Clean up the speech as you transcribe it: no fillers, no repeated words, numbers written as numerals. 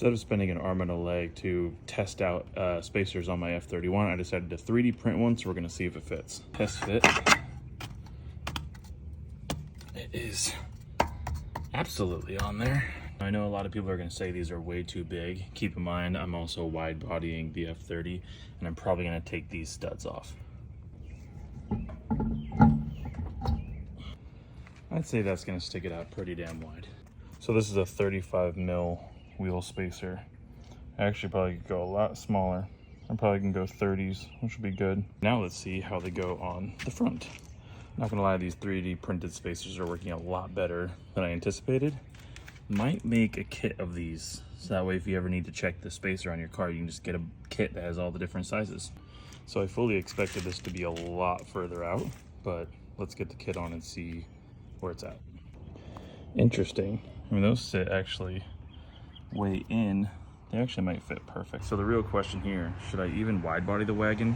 Instead of spending an arm and a leg to test out spacers on my F31, I decided to 3D print one, so we're gonna see if it fits. Test fit. It is absolutely on there. I know a lot of people are gonna say these are way too big. Keep in mind, I'm also wide bodying the F30, and I'm probably gonna take these studs off. I'd say that's gonna stick it out pretty damn wide. So this is a 35 mil wheel spacer. I actually probably could go a lot smaller. I probably can go 30s, which would be good. Now let's see how they go on the front. Not gonna lie, these 3D printed spacers are working a lot better than I anticipated. Might make a kit of these, so that way if you ever need to check the spacer on your car, you can just get a kit that has all the different sizes. So I fully expected this to be a lot further out, but let's get the kit on and see where it's at. Interesting. I mean, those sit actually way in. They actually might fit perfect. So the real question here, should I even wide body the wagon